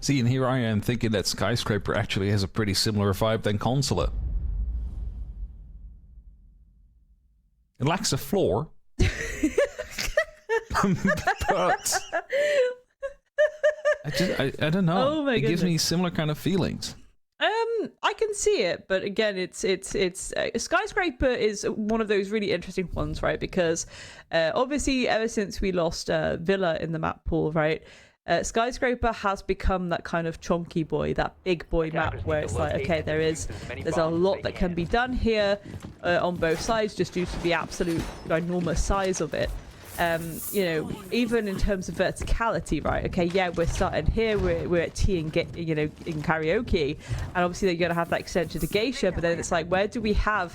See, and here I am thinking that Skyscraper actually has a pretty similar vibe than Consulate. It lacks a floor. But I don't know. Oh my it gives goodness. me similar kind of feelings. I can see it, but again, it's Skyscraper is one of those really interesting ones, right? Because obviously, ever since we lost Villa in the map pool, right, Skyscraper has become that kind of chunky boy, that big boy map where it's like, okay, there's a lot that can be done here on both sides just due to the absolute enormous size of it. You know, even in terms of verticality, right? Okay, yeah, we're starting here. We're at T and get, you know, in karaoke, and obviously you're gonna have that extension to Geisha. But then it's like, where do we have,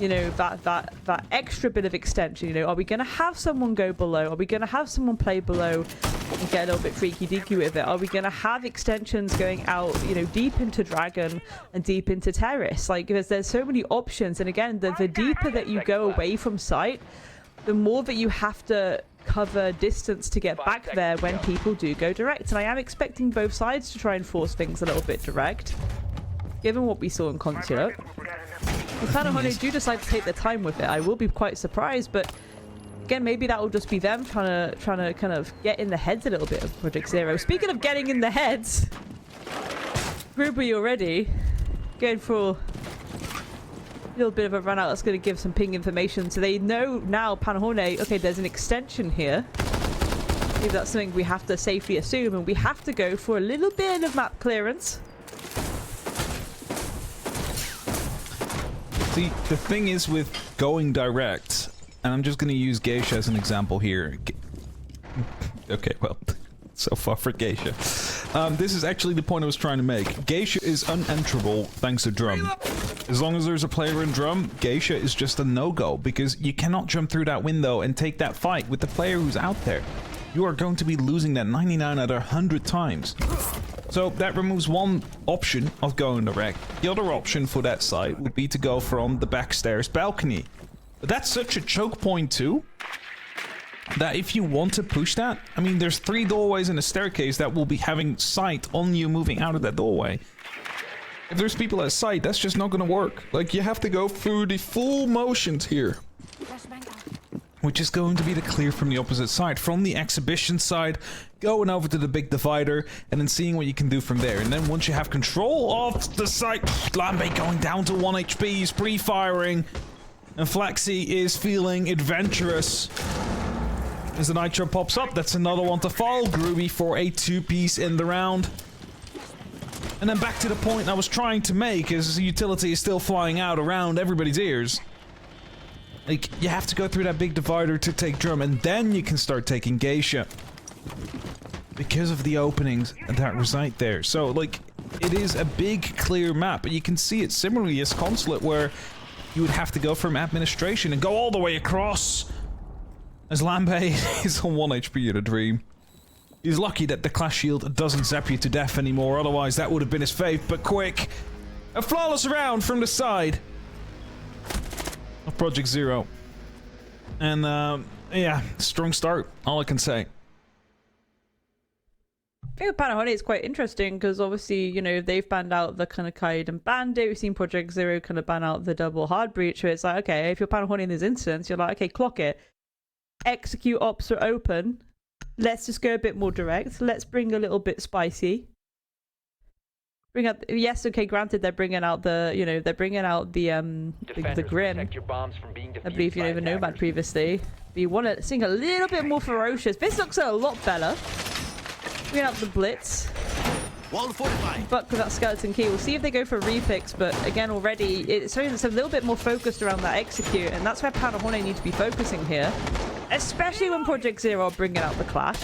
you know, that extra bit of extension? You know, are we gonna have someone go below? Are we gonna have someone play below and get a little bit freaky deaky with it? Are we gonna have extensions going out, you know, deep into Dragon and deep into Terrace? Like, because there's so many options, and again, the deeper that you go away from site, the more that you have to cover distance to get back there when people do go direct. And I am expecting both sides to try and force things a little bit direct, given what we saw in Consulate. If Panahone do decide to take their time with it, I will be quite surprised, but again, maybe that will just be them trying to kind of get in the heads a little bit of Project Zero. Speaking of getting in the heads, Ruby already going for little bit of a run out that's going to give some ping information, so they know now, Panahone, okay, there's an extension here. Maybe that's something we have to safely assume, and we have to go for a little bit of map clearance. See, the thing is with going direct, and I'm just going to use Geisha as an example here. Okay, well, so far for Geisha. This is actually the point I was trying to make. Geisha is unenterable thanks to Drum. As long as there's a player in Drum, Geisha is just a no-go, because you cannot jump through that window and take that fight with the player who's out there. You are going to be losing that 99 out of 100 times. So that removes one option of going direct. The other option for that side would be to go from the backstairs balcony. But that's such a choke point too, that if you want to push that, I mean, there's 3 doorways and a staircase that will be having sight on you moving out of that doorway. If there's people at sight, that's just not gonna work. Like, you have to go through the full motions here, which is going to be the clear from the opposite side, from the exhibition side, going over to the big divider, and then seeing what you can do from there. And then once you have control of the site, Lambe going down to 1 HP, he's pre-firing, and Flaxy is feeling adventurous. As the Nitro pops up, that's another one to fall. Groovy for a 2-piece in the round. And then back to the point I was trying to make, is the utility is still flying out around everybody's ears. Like, you have to go through that big divider to take Drum, and then you can start taking Geisha. Because of the openings that reside there. So, like, it is a big, clear map, but you can see it similarly as Consulate, where you would have to go from administration and go all the way across. As Lambe is on 1 HP in a dream. He's lucky that the Clash Shield doesn't zap you to death anymore, otherwise that would have been his fate. But quick, a flawless round from the side of Project Zero. And yeah, strong start, all I can say. I think with Panahone it's quite interesting because obviously, you know, they've banned out the kind of Kaiden Bandit. We've seen Project Zero kind of ban out the double hard breach, so it's like, okay, if you're Panahone in this instance, you're like, okay, clock it. Execute ops are open. Let's just go a bit more direct. Let's bring a little bit spicy. Bring out, yes, okay, granted they're bringing out the, you know, they're bringing out the Grim. I believe, you know, the Nomad previously. But you want to sing a little bit more ferocious. This looks a lot better. Bring out the Blitz. But with that Skeleton Key, we'll see if they go for repicks, but again, already, it's a little bit more focused around that execute, and that's where Panahone need to be focusing here. Especially when Project Zero are bringing out the Clash.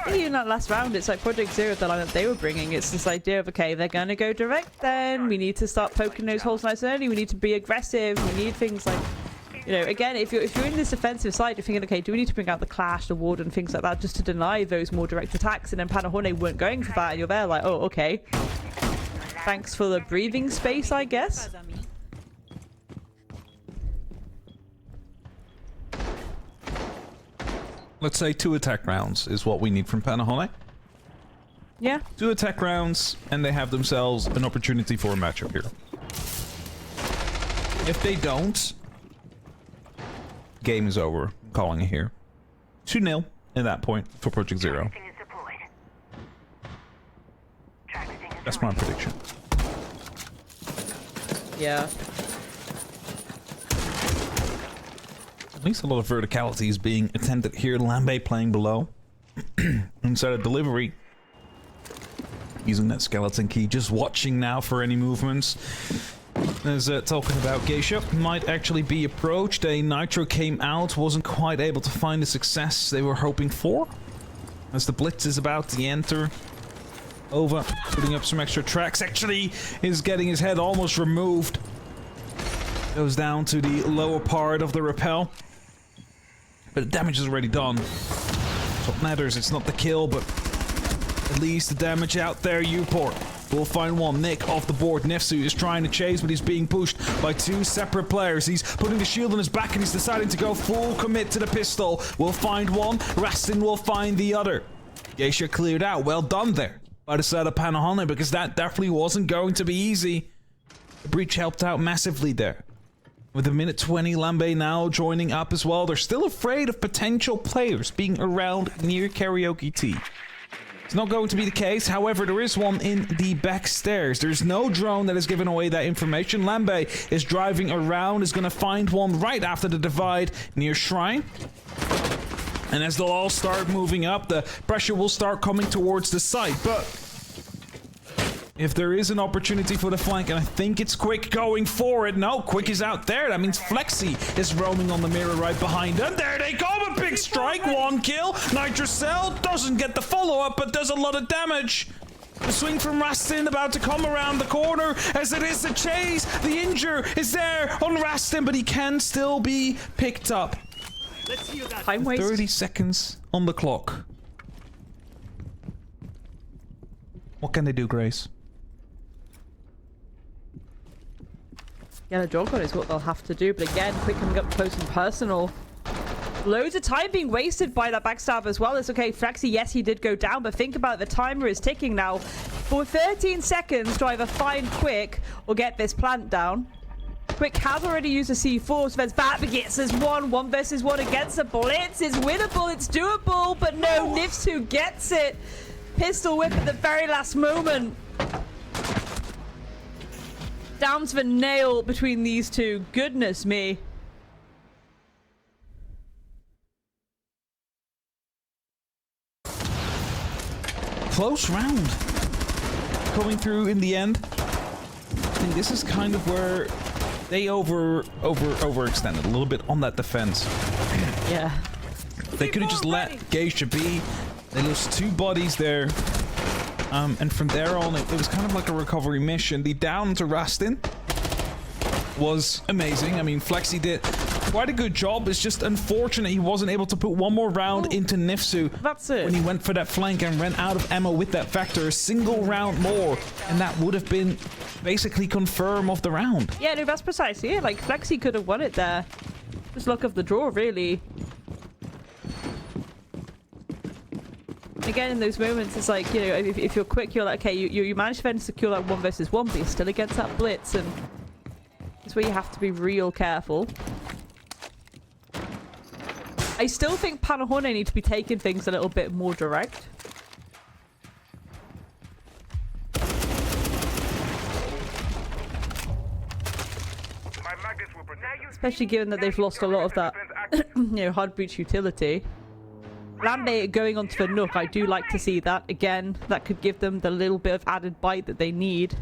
Even that last round, it's like Project Zero, the lineup they were bringing, it's this idea of, okay, they're going to go direct then, we need to start poking those holes nice and early, we need to be aggressive, we need things like, you know, again, if you're in this defensive side, you're thinking, okay, do we need to bring out the Clash, the Ward, and things like that just to deny those more direct attacks? And then Panahone weren't going for that, and you're there like, oh, okay. Thanks for the breathing space, I guess. let's say 2 attack rounds is what we need from Panahone. Yeah. 2 attack rounds, and they have themselves an opportunity for a matchup here. If they don't, game is over. I'm calling it here. 2-0 at that point for Project Zero. That's my prediction. Yeah. At least a lot of verticality is being attempted here. Lambe playing below. Inside of delivery. Using that skeleton key. Just watching now for any movements. As talking about Geisha might actually be approached. A Nitro came out. Wasn't quite able to find the success they were hoping for. As the Blitz is about to enter. Over, putting up some extra tracks. Actually is getting his head almost removed. Goes down to the lower part of the rappel. But the damage is already done. What matters, it's not the kill, but at least the damage out there. Uport will find one. Nick off the board. Nifsu is trying to chase, but he's being pushed by 2 separate players. He's putting the shield on his back and he's deciding to go full commit to the pistol. We'll find one. Rastin will find the other. Geisha cleared out. Well done there by the side of Panahone, because that definitely wasn't going to be easy. The breach helped out massively there. With a minute 20, Lambe now joining up as well. They're still afraid of potential players being around near Karaoke T. It's not going to be the case. However, there is one in the back stairs. There's no drone that has given away that information. Lambe is driving around, is going to find one right after the divide near Shrine. And as they'll all start moving up, the pressure will start coming towards the site. But if there is an opportunity for the flank, and I think it's Quick going for it. No, Quick is out there. That means Flexi is roaming on the mirror right behind them. There they go, a big strike, 1 kill. Nitrocell doesn't get the follow-up, but does a lot of damage. The swing from Rastin about to come around the corner as it is a chase. The injure is there on Rastin, but he can still be picked up. Time waste. 30 seconds on the clock. What can they do, Grace? Yeah, the Drogon is what they'll have to do, but again, Quick coming up close and personal. Loads of time being wasted by that backstab as well. It's okay, Flexi, yes, he did go down, but think about it, the timer is ticking now. For 13 seconds to either find Quick or get this plant down. Quick has already used a C4, so there's Batbagits. There's 1 versus 1 against a Blitz. It's winnable, it's doable, but no, Nifsu gets it. Pistol whip at the very last moment. Down to the nail between these two. Goodness me. Close round. Coming through in the end. I think this is kind of where they overextended a little bit on that defense. Yeah. They could have just let Geisha be. They lost 2 bodies there. And from there on, it was kind of like a recovery mission. The down to Rastin was amazing. I mean, Flexi did quite a good job. It's just unfortunate he wasn't able to put one more round into Nifsu. That's it. When he went for that flank and ran out of ammo with that Vector. A single round more, and that would have been basically confirm of the round. Yeah, no, that's precisely it. Like, Flexi could have won it there. Just luck of the draw, really. Again, in those moments, it's like, you know, if you're Quick, you're like, okay, you managed to then secure like 1 versus 1, but you're still against that Blitz, and it's where you have to be real careful. I still think Panahone need to be taking things a little bit more direct. Especially given that they've lost a lot of that, you know, hard breach utility. Lambe going onto the Nook, I do like to see that. Again, that could give them the little bit of added bite that they need.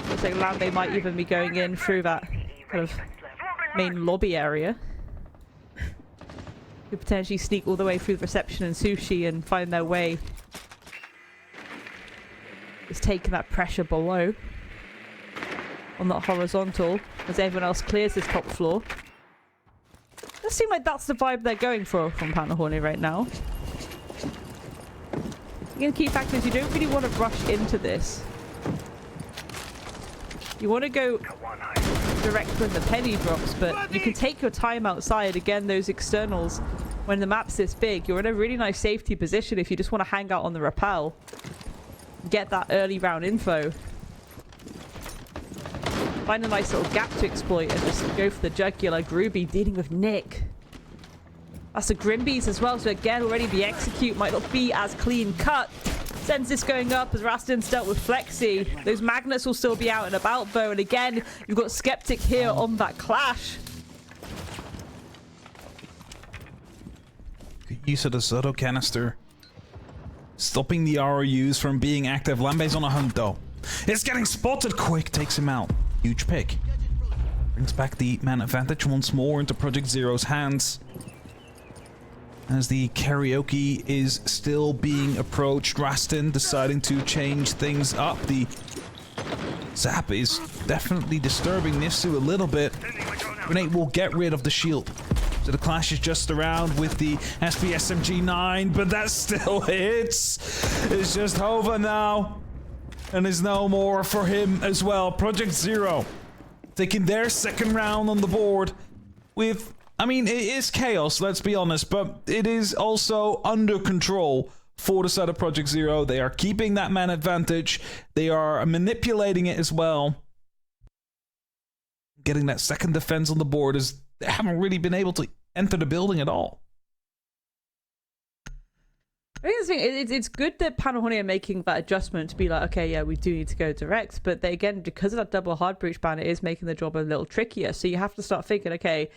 Looks like Lambe might even be going in through that kind of main lobby area. Could potentially sneak all the way through the reception and sushi and find their way. Just taking that pressure below. On that horizontal, as everyone else clears this top floor. Does seem like that's the vibe they're going for from Panahone right now. Again, the key factor is you don't really want to rush into this. You want to go direct when the penny drops, but you can take your time outside. Again, those externals when the map's this big, you're in a really nice safety position if you just want to hang out on the rappel. Get that early round info. Find a nice little gap to exploit and just go for the jugular. Groovy dealing with Nick. That's the Grimbees as well, so again, already the execute might not be as clean cut. Sends this going up as Rastin's dealt with Flexi. Those magnets will still be out and about though, and again, you've got Skeptic here on that clash. Good use of the Soto canister. Stopping the ROUs from being active. Lambe's on a hunt though. It's getting spotted quick, takes him out. Huge pick. Brings back the man advantage once more into Project Zero's hands. As the karaoke is still being approached, Rastin deciding to change things up. The zap is definitely disturbing Nifsu a little bit. Grenade will get rid of the shield. So the clash is just around with the SP SMG-9, but that still hits. It's just Hova now. And there's no more for him as well. Project Zero taking their second round on the board with... I mean, it is chaos, let's be honest, but it is also under control for the side of Project Zero. They are keeping that man advantage. They are manipulating it as well. Getting that second defense on the board is they haven't really been able to enter the building at all. I think it's good that Panahoni are making that adjustment to be like, okay, yeah, we do need to go direct, but they, again, because of that double hard breach ban, it is making the job a little trickier. So you have to start thinking, okay,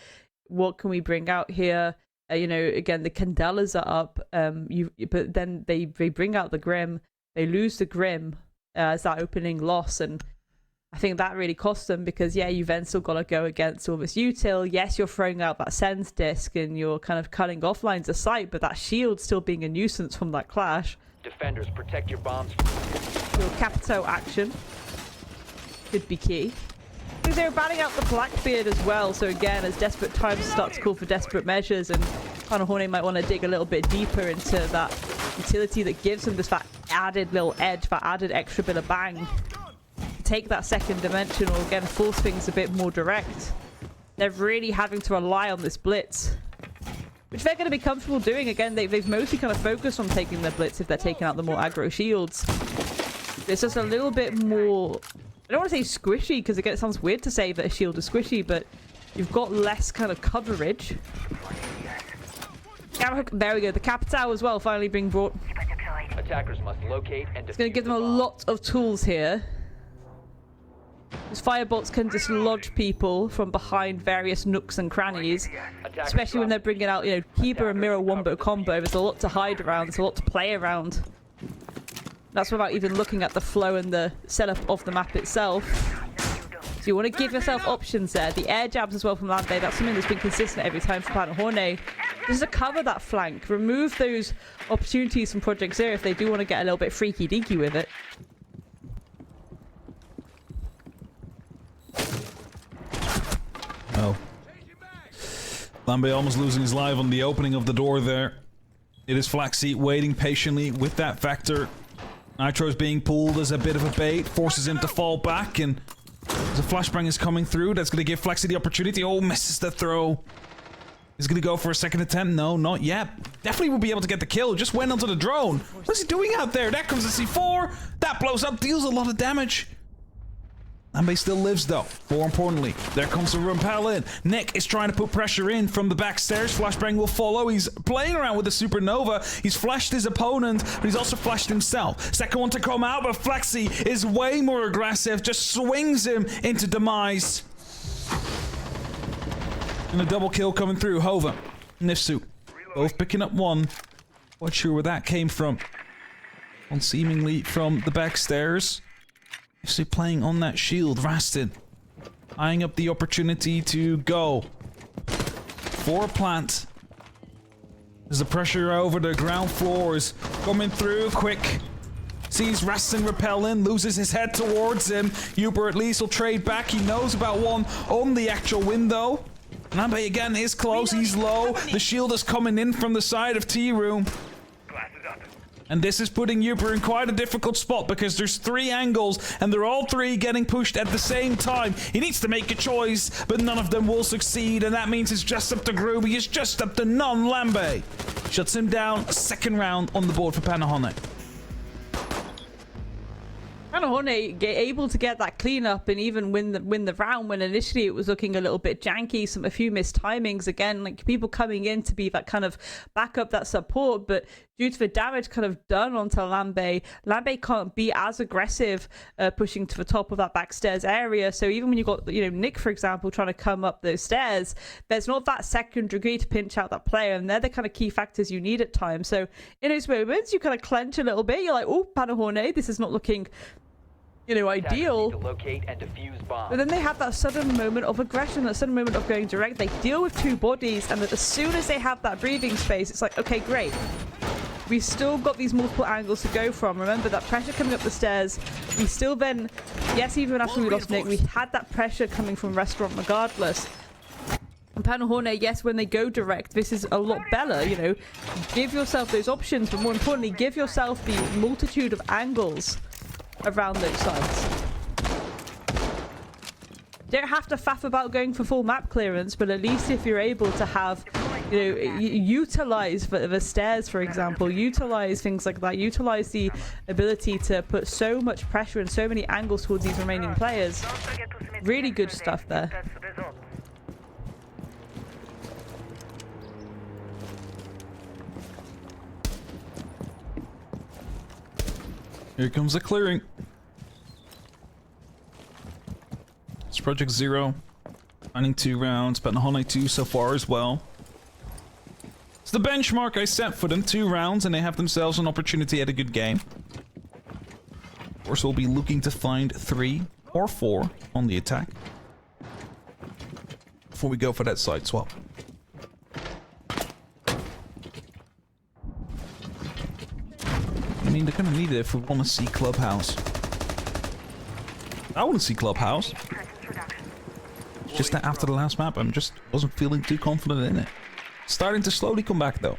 what can we bring out here? You know, again, the Candelas are up, but then they bring out the Grim. They lose the Grim as that opening loss, and I think that really cost them because, yeah, you've then still got to go against all this util. Yes, you're throwing out that Sense disc and you're kind of cutting off lines of sight, but that shield still being a nuisance from that clash. Defenders, protect your bombs. Your Capito action could be key. Because they're batting out the Blackbeard as well, so again, as desperate times start to call for desperate measures, and Panahoni might want to dig a little bit deeper into that utility that gives them just that added little edge, that added extra bit of bang. Take that second dimension, or again, force things a bit more direct. They're really having to rely on this blitz, which they're going to be comfortable doing. Again, they've mostly kind of focused on taking their blitz if they're taking out the more aggro shields. It's just a little bit more... I don't want to say squishy, because again, it sounds weird to say that a shield is squishy, but you've got less kind of coverage. There we go, the Capitao as well, finally being brought. Attackers must locate and It's going to give them a lot of tools here. These firebolts can dislodge people from behind various nooks and crannies, especially when they're bringing out, you know, Kiba and Miro wombo combo. There's a lot to hide around, there's a lot to play around. That's without even looking at the flow and the setup of the map itself. So you want to give yourself options there. The air jabs as well from Lande, that's something that's been consistent every time for Panahorne. Just to cover that flank, remove those opportunities from Project Zero if they do want to get a little bit freaky deaky with it. Oh. Lambe almost losing his life on the opening of the door there. It is Flaxseed waiting patiently with that Vector. Nitro's being pulled as a bit of a bait, forces him to fall back, and as a flashbang is coming through, that's going to give Flaxseed the opportunity. Oh, misses the throw. He's going to go for a second attempt. No, not yet. Definitely will be able to get the kill. Just went onto the drone. What is he doing out there? That comes a C4. That blows up, deals a lot of damage. Lambe still lives though. More importantly, there comes the rappel in. Nick is trying to put pressure in from the back stairs. Flashbang will follow. He's playing around with the supernova. He's flashed his opponent, but he's also flashed himself. Second one to come out, but Flexi is way more aggressive. Just swings him into demise. And a double kill coming through. Hova, Nifsu, both picking up one. Not sure where that came from. One seemingly from the back stairs. Nifsu playing on that shield. Rastin eyeing up the opportunity to go for a plant. As the pressure over the ground floor is coming through quick. Sees Rastin repel in, loses his head towards him. Uber at least will trade back. He knows about one on the actual window. Nambe again is close, he's low. The shield is coming in from the side of T-Room. And this is putting Uber in quite a difficult spot because there's 3 angles and they're all 3 getting pushed at the same time. He needs to make a choice, but none of them will succeed, and that means it's just up to Groovy. It's just up to Non-Lambe. Shuts him down. 2nd round on the board for Panahone. Panahone able to get that cleanup and even win the round when initially it was looking a little bit janky, a few missed timings again, like people coming in to be that kind of backup, that support, but due to the damage kind of done onto Lambe can't be as aggressive pushing to the top of that backstairs area. So even when you got Nick, for example, trying to come up those stairs, there's not that second degree to pinch out that player, and they're the kind of key factors you need at times. So in those moments you kind of clench a little bit, you're like, oh, Panahone, this is not looking ideal. To locate and defuse bombs. But then they have that sudden moment of aggression, that sudden moment of going direct. They deal with 2 bodies, and as soon as they have that breathing space, it's like, okay, great. We've still got these multiple angles to go from. Remember that pressure coming up the stairs. We still then, yes, even after we lost Nick, we had that pressure coming from restaurant regardless. And Panahone, yes, when they go direct, this is a lot better, Give yourself those options, but more importantly, give yourself the multitude of angles around those sites. You don't have to faff about going for full map clearance, but at least if you're able to have, utilize the stairs, for example, utilize things like that, utilize the ability to put so much pressure and so many angles towards these remaining players. Really good stuff there. Here comes the clearing. It's Project Zero. Finding 2 rounds. Panahone 2 so far as well. It's the benchmark I set for them. 2 rounds and they have themselves an opportunity at a good game. Of course, we'll be looking to find 3 or 4 on the attack before we go for that side swap. I mean, they're gonna need it if we want to see Clubhouse. I want to see Clubhouse. It's just that after the last map, I just wasn't feeling too confident in it. Starting to slowly come back, though.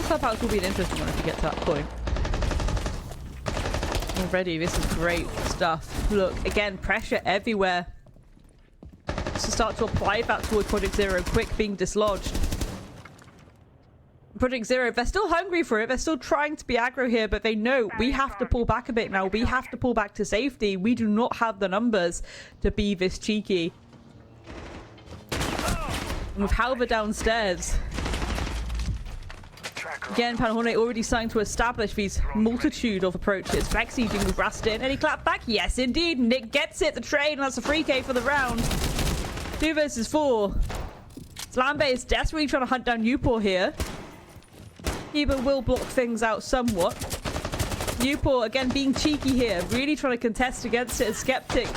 Clubhouse will be an interesting one if you get to that point. Already, this is great stuff. Look, again, pressure everywhere. To start to apply that towards Project Zero, quick being dislodged. Project Zero, they're still hungry for it. They're still trying to be aggro here, but they know we have to pull back a bit now. We have to pull back to safety. We do not have the numbers to be this cheeky. And with Halver downstairs, again, Panahone already starting to establish these multitude of approaches. Flexi being rusted in. Any clap back? Yes, indeed. Nick gets it. The trade, and that's a free K for the round. 2 versus 4. Lambe is desperately trying to hunt down Upor here. Heber will block things out somewhat. Upor, again, being cheeky here. Really trying to contest against it. Skeptic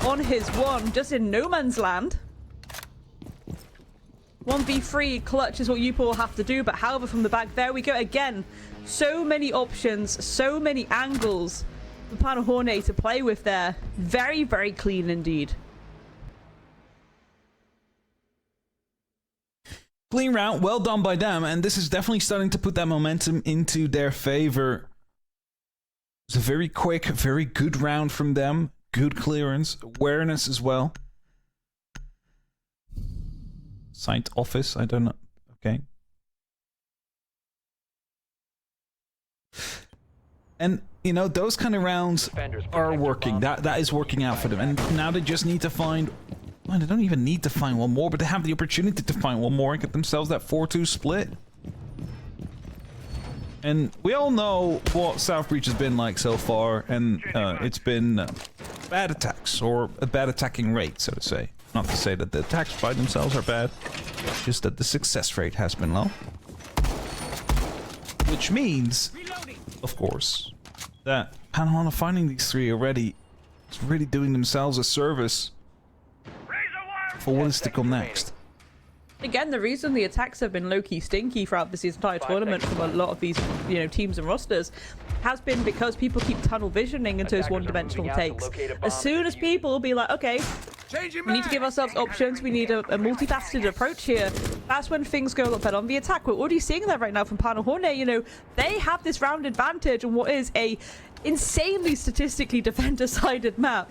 on his 1. Just in no man's land. 1v3 clutch is what Upor will have to do, but however, from the back, there we go again. So many options, so many angles for Panahone to play with there. Very, very clean indeed. Clean round, well done by them, and this is definitely starting to put that momentum into their favor. It's a very quick, very good round from them. Good clearance, awareness as well. Site office, I don't know. Okay. And, you know, those kind of rounds are working. That is working out for them. And now they just need to find... Well, they don't even need to find one more, but they have the opportunity to find one more and get themselves that 4-2 split. And we all know what South Breach has been like so far, and it's been bad attacks, or a bad attacking rate, so to say. Not to say that the attacks by themselves are bad, just that the success rate has been low. Which means, of course, that Panahone finding these 3 already is really doing themselves a service for what is to come next. Again, the reason the attacks have been low-key stinky throughout this entire tournament from a lot of these, you know, teams and rosters has been because people keep tunnel visioning into those one-dimensional takes. As soon as people will be like, okay, we need to give ourselves options, we need a multifaceted approach here, that's when things go a lot better on the attack. We're already seeing that right now from Panahone. You know, they have this round advantage on what is a insanely statistically defender-sided map.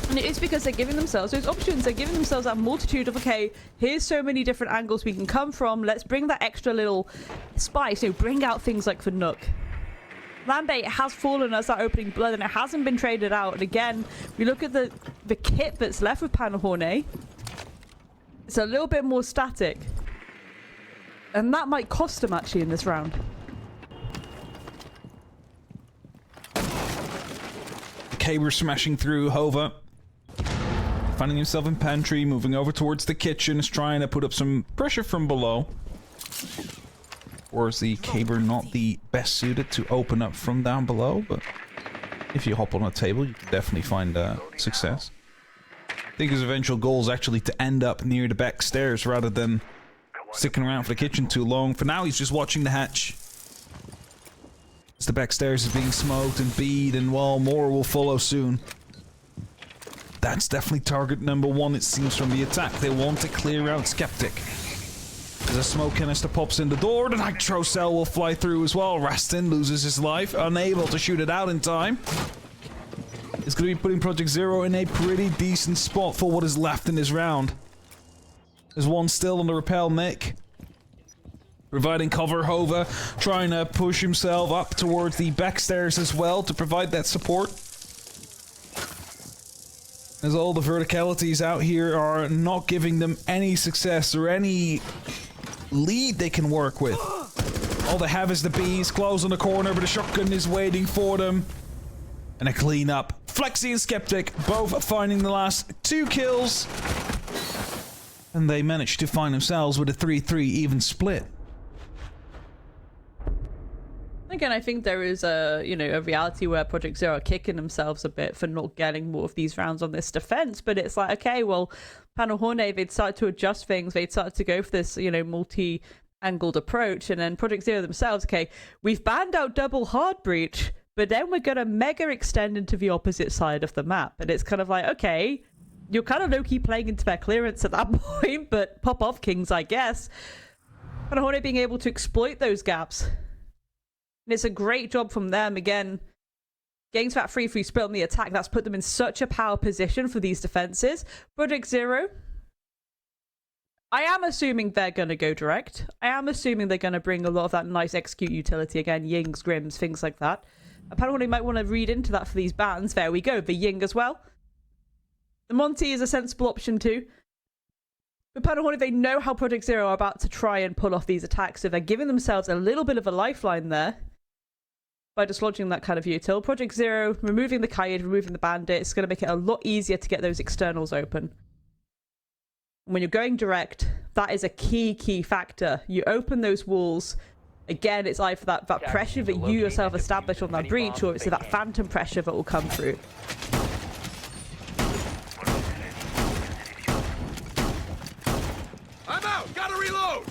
And it is because they're giving themselves those options. They're giving themselves that multitude of, okay, here's so many different angles we can come from. Let's bring that extra little spice. You know, bring out things like the Nook. Lambait has fallen as that opening blood, and it hasn't been traded out. And again, we look at the kit that's left with Panahone. It's a little bit more static. And that might cost them, actually, in this round. Okay, we're smashing through Hova. Finding himself in pantry, moving over towards the kitchen, is trying to put up some pressure from below. Or is the Caber not the best suited to open up from down below? But if you hop on a table, you can definitely find success. I think his eventual goal is actually to end up near the back stairs rather than sticking around for the kitchen too long. For now, he's just watching the hatch. As the back stairs is being smoked and beat, and well, more will follow soon. That's definitely target number one, it seems, from the attack. They want to clear out Skeptic. As a smoke canister pops in the door, the nitro cell will fly through as well. Rastin loses his life, unable to shoot it out in time. It's going to be putting Project Zero in a pretty decent spot for what is left in this round. There's one still on the rappel Nick. Providing cover, Hova trying to push himself up towards the back stairs as well to provide that support. As all the verticalities out here are not giving them any success or any lead they can work with. All they have is the bees close on the corner, but the shotgun is waiting for them. And a clean up. Flexi and Skeptic both finding the last 2 kills. And they managed to find themselves with a 3-3 even split. Again, I think there is a, you know, a reality where Project Zero are kicking themselves a bit for not getting more of these rounds on this defense. But it's like, okay, well, Panahone, they'd started to adjust things. They'd started to go for this, you know, multi-angled approach. And then Project Zero themselves, okay, we've banned out double hard breach, but then we're going to mega extend into the opposite side of the map. And it's kind of like, okay, you're kind of low-key playing into their clearance at that point, but pop off kings, I guess. Panahone being able to exploit those gaps. And it's a great job from them, again, getting to that 3-3 split on the attack. That's put them in such a power position for these defenses. Project Zero, I am assuming they're going to go direct. I am assuming they're going to bring a lot of that nice execute utility again, Yings, Grims, things like that. Apparently, might want to read into that for these bans. There we go, the Ying as well. The Monty is a sensible option too. But Panahone, they know how Project Zero are about to try and pull off these attacks, so they're giving themselves a little bit of a lifeline there by dislodging that kind of util. Project Zero, removing the Kaid, removing the Bandit, it's going to make it a lot easier to get those externals open. And when you're going direct, that is a key factor. You open those walls, again, it's either that pressure that you yourself establish on that breach, or it's that phantom pressure that will come through. I'm out! Gotta reload!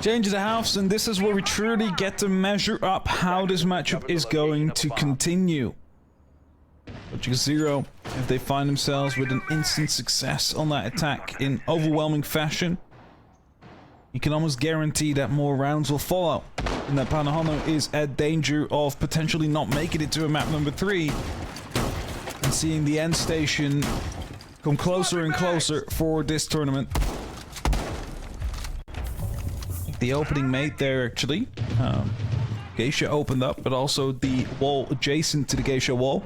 Change the house, and this is where we truly get to measure up how this matchup is going to continue. Project Zero, if they find themselves with an instant success on that attack in overwhelming fashion, you can almost guarantee that more rounds will follow, and that Panahone is at danger of potentially not making it to a map number 3, and seeing the end station come closer and closer for this tournament. The opening mate there, actually. Geisha opened up, but also the wall adjacent to the Geisha wall.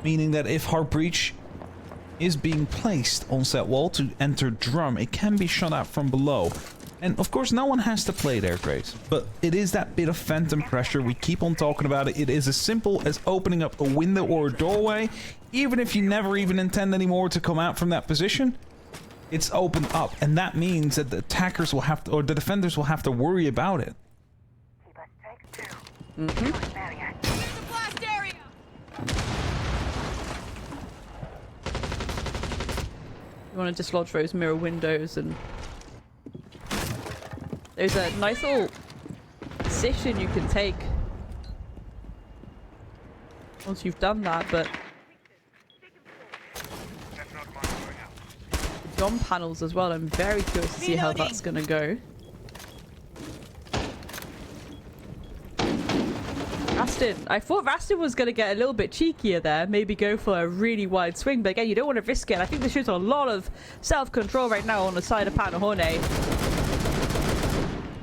Meaning that if Heart Breach is being placed on said wall to enter drum, it can be shot out from below. And of course, no one has to play there, Grace. But it is that bit of phantom pressure. We keep on talking about it. It is as simple as opening up a window or a doorway. Even if you never even intend anymore to come out from that position, it's opened up. And that means that the attackers will have to, or the defenders will have to worry about it. You want to dislodge those mirror windows, and there's a nice little position you can take once you've done that, but the dom panels as well, I'm very curious to see how that's going to go. Rastin. I thought Rastin was going to get a little bit cheekier there, maybe go for a really wide swing, but again, you don't want to risk it. I think this shows a lot of self-control right now on the side of Panahone.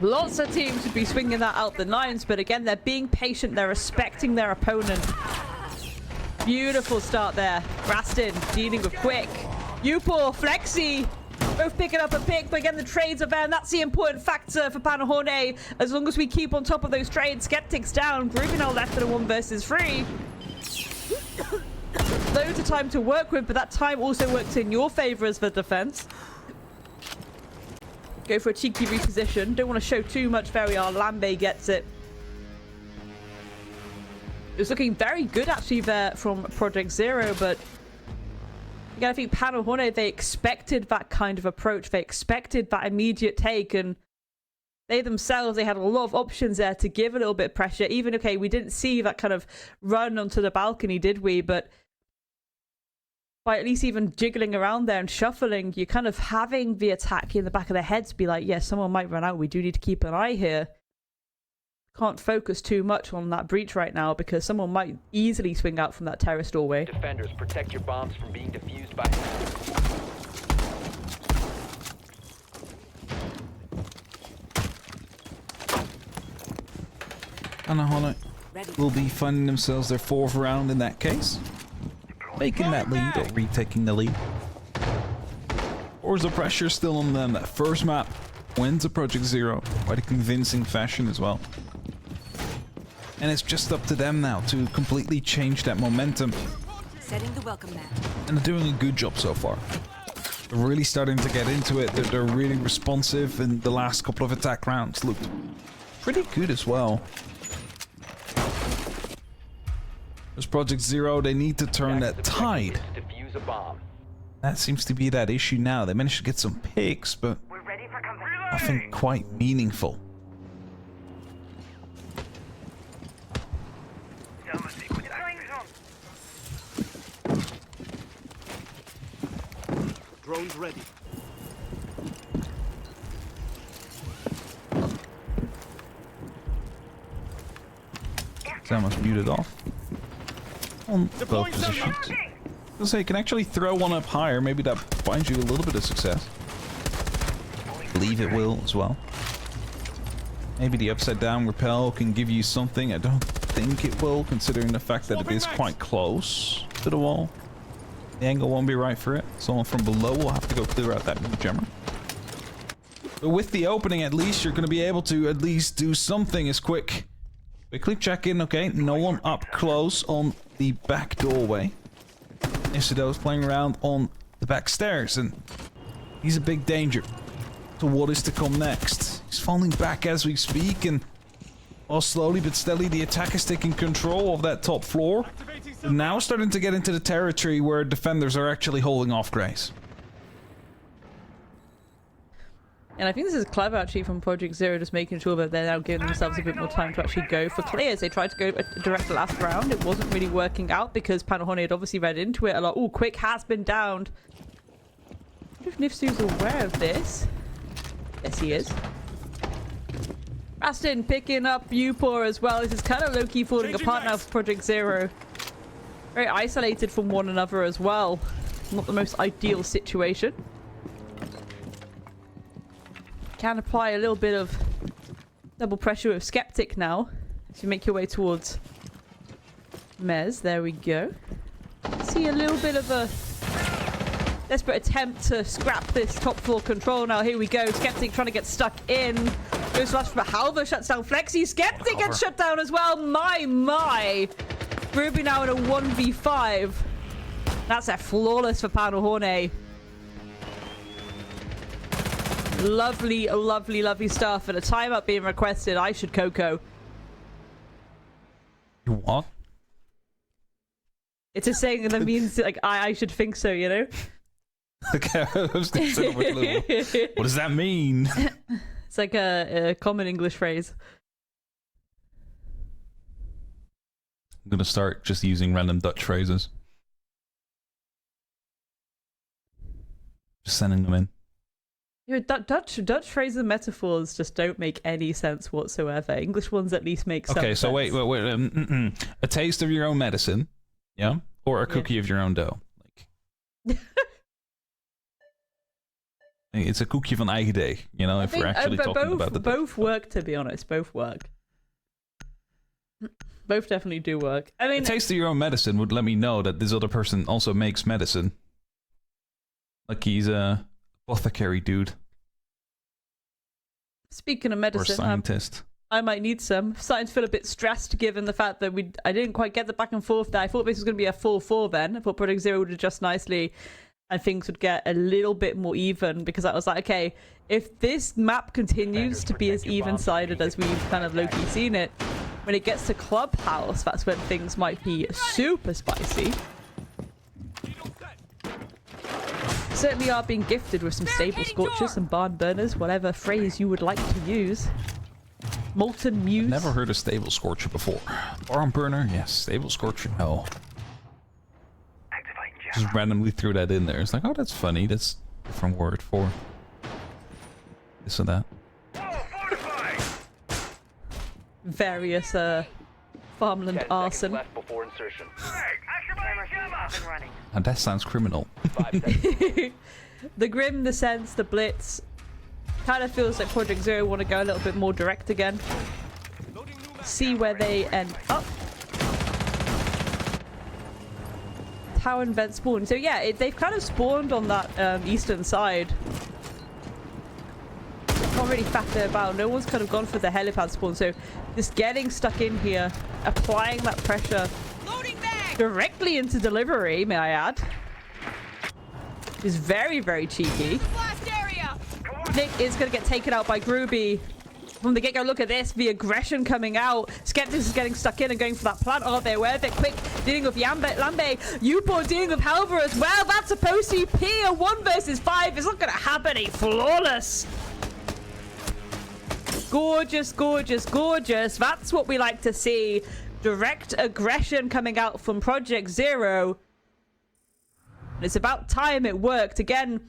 Lots of teams would be swinging that out the lines, but again, they're being patient, they're respecting their opponent. Beautiful start there. Rastin dealing with quick. Upor, Flexi, both picking up a pick, but again, the trades are there, and that's the important factor for Panahone. As long as we keep on top of those trades, Skeptic's down, Groovy now left in a 1 versus 3. Loads of time to work with, but that time also works in your favor as the defense. Go for a cheeky reposition. Don't want to show too much Veriar. Lambe gets it. It was looking very good actually there from Project Zero, but again, I think Panahone, they expected that kind of approach. They expected that immediate take, and they themselves, they had a lot of options there to give a little bit of pressure. Even, okay, we didn't see that kind of run onto the balcony, did we? But by at least even jiggling around there and shuffling, you're kind of having the attack in the back of their head to be like, yeah, someone might run out. We do need to keep an eye here. Can't focus too much on that breach right now because someone might easily swing out from that terrace doorway. Defenders, protect your bombs from being defused by... Panahone will be finding themselves their 4th round in that case. Making that lead or retaking the lead. Or is the pressure still on them? That first map wins a Project Zero. Quite a convincing fashion as well. And it's just up to them now to completely change that momentum. Setting the welcome mat. And they're doing a good job so far. They're really starting to get into it. They're really responsive, and the last couple of attack rounds looked pretty good as well. As Project Zero, they need to turn that tide. Defuse a bomb. That seems to be that issue now. They managed to get some picks, but nothing quite meaningful. Drones ready. Someone's muted off. On both positions. I'll say you can actually throw one up higher. Maybe that finds you a little bit of success. I believe it will as well. Maybe the upside down repel can give you something. I don't think it will, considering the fact that it is quite close to the wall. The angle won't be right for it. Someone from below will have to go clear out that new jammer. But with the opening, at least you're going to be able to at least do something as quick. Quickly check in, okay? No one up close on the back doorway. Isido's playing around on the back stairs, and he's a big danger to what is to come next. He's falling back as we speak, and well, slowly but steadily the attack is taking control of that top floor. They're now starting to get into the territory where defenders are actually holding off Grace. And I think this is clever actually from Project Zero, just making sure that they're now giving themselves a bit more time to actually go for clears. They tried to go direct last round. It wasn't really working out because Panahone had obviously read into it a lot. Oh, Quick has been downed. I wonder if Nifsu's aware of this. Yes, he is. Rastin picking up Upor as well. This is kind of low-key falling apart now for Project Zero. Very isolated from one another as well. Not the most ideal situation. Can apply a little bit of double pressure with Skeptic now. As you make your way towards Mez. There we go. See a little bit of a desperate attempt to scrap this top floor control now. Here we go. Skeptic trying to get stuck in. Goes flash for Halva, shuts down Flexi. Skeptic gets shut down as well. My. Ruby now in a 1v5. That's a flawless for Panahone. Lovely, lovely, lovely stuff. And a timeout being requested. I should Coco. You what? It's a saying that means like I should think so, you know? Okay, I was gonna say, what does that mean? It's like a common English phrase. I'm gonna start just using random Dutch phrases. Just sending them in. You know, Dutch phrases and metaphors just don't make any sense whatsoever. English ones at least make some Okay, so sense. wait. A taste of your own medicine, yeah, or a cookie of your own dough. Like, it's a koekje van eigen deeg, you know. If we're actually talking about the both work, to be honest. Both work. Both definitely do work. I mean, a taste of your own medicine would let me know that this other person also makes medicine. Like he's a apothecary dude. Speaking of Or medicine, scientist. I might need some. I'm starting to feel a bit stressed given the fact that I didn't quite get the back and forth there. I thought this was going to be a 4-4 then. I thought Project Zero would adjust nicely and things would get a little bit more even, because I was like, okay, if this map continues to be as even-sided as we've kind of low-key seen it, when it gets to Clubhouse, that's when things might be super spicy. Certainly are being gifted with some stable scorchers and barn burners, whatever phrase you would like to use. Molten Muse. Never heard of stable scorcher before. Barn burner, yes. Stable scorcher, no. Just randomly threw that in there. It's like, oh, that's funny. That's a different word for this or that. Various farmland 10 seconds arson. left before insertion. And that sounds criminal. 5 seconds. The Grim, the Sense, the Blitz. Kind of feels like Project Zero want to go a little bit more direct again. See where they end up. Tower and vent spawn. So yeah, they've kind of spawned on that eastern side. Can't really factor about. No one's kind of gone for the helipad spawn. So just getting stuck in here, applying that pressure directly into delivery, may I add, is very, very cheeky. Nick is going to get taken out by Groovy from the get-go. Look at this, the aggression coming out. Skeptics is getting stuck in and going for that plant. Oh, they're aware of it. Quick, dealing with Lambe. Upor dealing with Helver as well. That's supposed to be a 1 versus 5. It's not going to happen. A flawless. Gorgeous, gorgeous, gorgeous. That's what we like to see. Direct aggression coming out from Project Zero. And it's about time it worked. Again,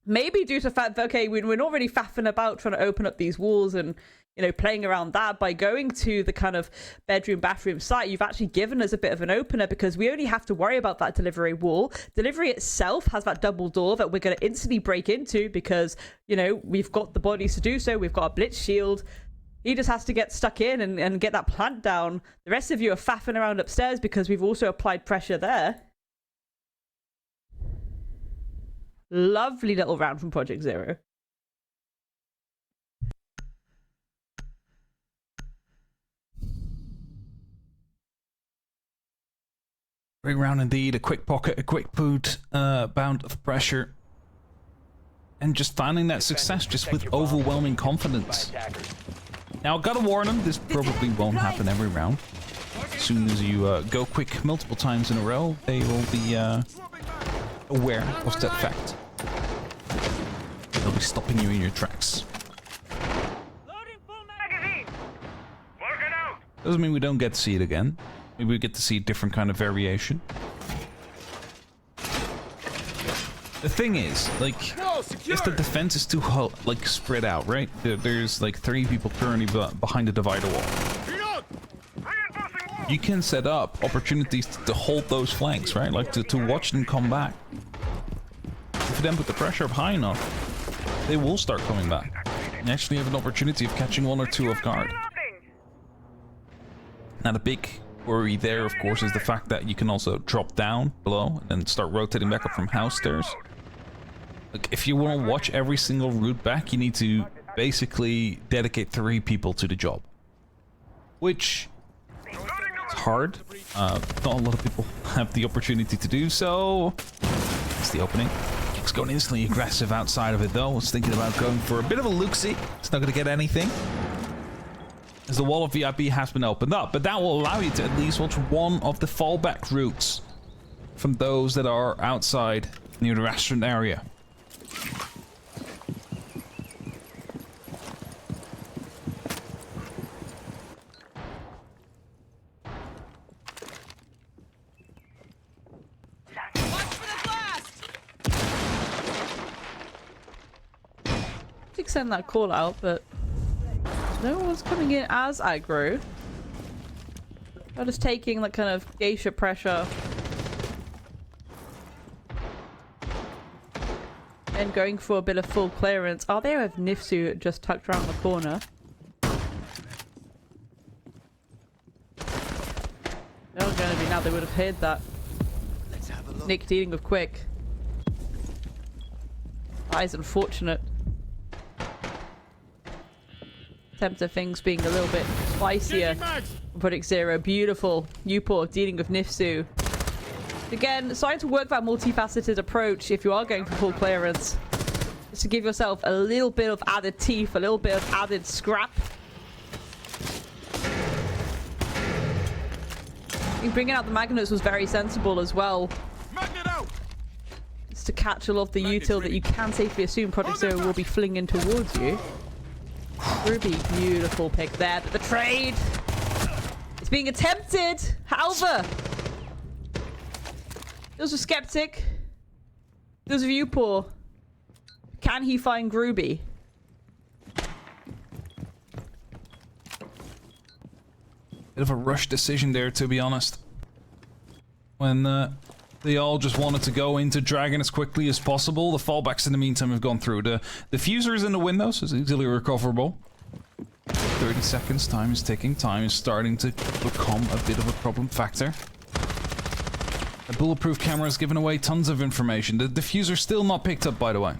maybe due to the fact that, okay, we're not really faffing about trying to open up these walls and, you know, playing around that. By going to the kind of bedroom, bathroom site, you've actually given us a bit of an opener, because we only have to worry about that delivery wall. Delivery itself has that double door that we're going to instantly break into because, you know, we've got the bodies to do so. We've got a blitz shield. He just has to get stuck in and get that plant down. The rest of you are faffing around upstairs because we've also applied pressure there. Lovely little round from Project Zero. Great round indeed. A quick pocket, a quick boot, bound of pressure. And just finding that success just with overwhelming confidence. Now, gotta warn them, this probably won't happen every round. As soon as you go quick multiple times in a row, they will be aware of that fact. They'll be stopping you in your tracks. Doesn't mean we don't get to see it again. Maybe we get to see a different kind of variation. The thing is, like, if the defense is too like spread out, right? There's like 3 people currently behind the divider wall. You can set up opportunities to hold those flanks, right? Like to watch them come back. If you then put the pressure up high enough, they will start coming back. You actually have an opportunity of catching 1 or 2 off guard. Now the big worry there, of course, is the fact that you can also drop down below and then start rotating back up from house stairs. Like, if you want to watch every single route back, you need to basically dedicate 3 people to the job. Which is hard. Not a lot of people have the opportunity to do so. It's the opening. It's going instantly aggressive outside of it, though. Was thinking about going for a bit of a look-see. It's not going to get anything, as the wall of VIP has been opened up, but that will allow you to at least watch one of the fallback routes from those that are outside near the restaurant area. Did send that call out, but no one's coming in as aggro. I'm just taking that kind of geisha pressure and going for a bit of full clearance. Oh, there have Nifsu just tucked around the corner. They were going to be now. They would have heard that. Nick dealing with quick. That is unfortunate. Attempt of things being a little bit spicier. Project Zero, beautiful. Upor dealing with Nifsu. Again, starting to work that multifaceted approach if you are going for full clearance. Just to give yourself a little bit of added teeth, a little bit of added scrap. I think bringing out the magnets was very sensible as well. Magnet out! Just to catch a lot of the util that you can safely assume Project Zero will be flinging towards you. Ruby, beautiful pick there, but the trade is being attempted. However, there's a skeptic. There's a viewpoint. Can he find Groovy? Bit of a rush decision there, to be honest. When they all just wanted to go into Dragon as quickly as possible, the fallbacks in the meantime have gone through. The diffuser is in the window, so it's easily recoverable. 30 seconds, time is ticking, time is starting to become a bit of a problem factor. A bulletproof camera has given away tons of information. The diffuser still not picked up, by the way.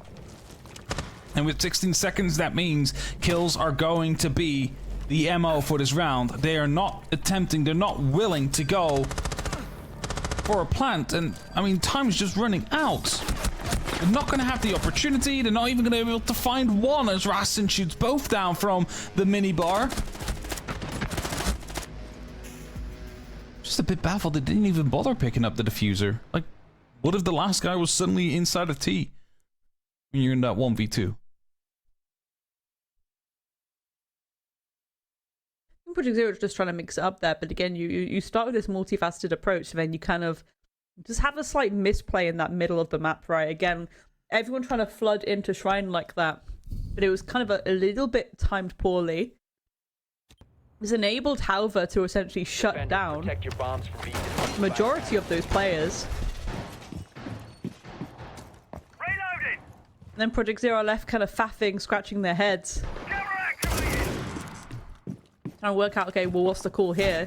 And with 16 seconds, that means kills are going to be the MO for this round. They are not attempting, they're not willing to go for a plant. And, I mean, time is just running out. They're not going to have the opportunity. They're not even going to be able to find one as Rastin shoots both down from the minibar. Just a bit baffled they didn't even bother picking up the diffuser. Like, what if the last guy was suddenly inside of T when you're in that 1v2? Project Zero is just trying to mix it up there, but again, you start with this multifaceted approach, and then you kind of just have a slight misplay in that middle of the map, right? Again, everyone trying to flood into Shrine like that, but it was kind of a little bit timed poorly. It was enabled, however, to essentially shut down Protect your bombs from being the majority of those players. Reloading! And then Project Zero are left kind of faffing, scratching their heads. Camera activated! Trying to work out, okay, well, what's the call here?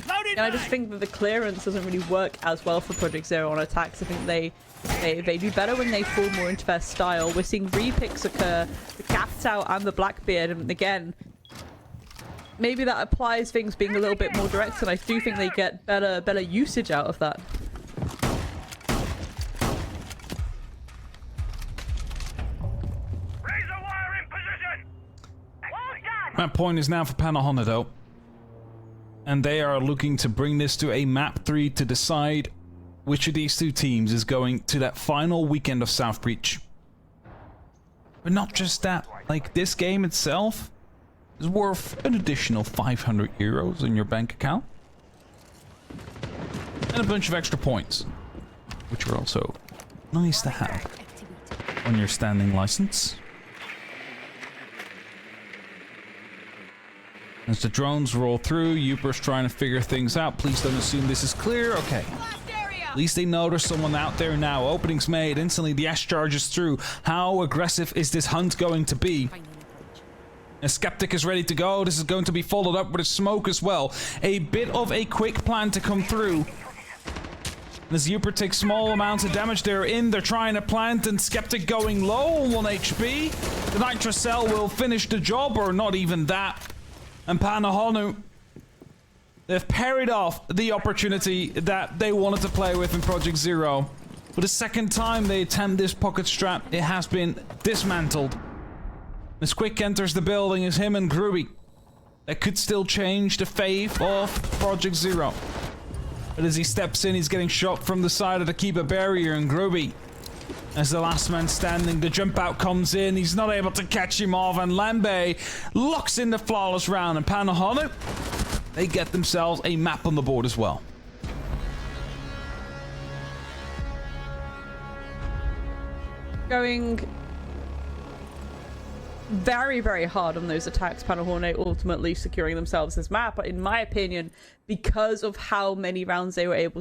Loaded And I just think that the clearance doesn't really work as well for Project Zero on attacks. I think they do better when they fall more into their style. We're seeing repicks occur, the Captau and the Blackbeard, and again, maybe that applies things being a little bit more direct, and I do think they get better usage out of that. Razor wire in position! Well done! Map point is now for Panahona, though. And they are looking to bring this to a map 3 to decide which of these two teams is going to that final weekend of South Breach. But not just that, like, this game itself is worth an additional 500 euros in your bank account. And a bunch of extra points, which are also nice to have on your standing license. As the drones roll through, Uper's trying to figure things out. Please don't assume this is clear. Okay. At least they know there's someone out there now. Openings made. Instantly, the Ash charges through. How aggressive is this hunt going to be? A Skeptic is ready to go. This is going to be followed up with a smoke as well. A bit of a quick plan to come through. As Uper takes small amounts of damage, they're in. They're trying to plant, and Skeptic going low on 1 HP. The Nitrocell will finish the job, or not even that. And Panahonu, they've parried off the opportunity that they wanted to play with in Project Zero. For the second time they attempt this pocket strap, it has been dismantled. As Quick enters the building, is him and Groovy. That could still change the fate of Project Zero. But as he steps in, he's getting shot from the side of the keeper barrier, and Groby, as the last man standing, the jump out comes in. He's not able to catch him off, and Lambe locks in the flawless round, and Panahono, they get themselves a map on the board as well. Going very, very hard on those attacks. Panahorne ultimately securing themselves this map, but in my opinion, because of how many rounds they were able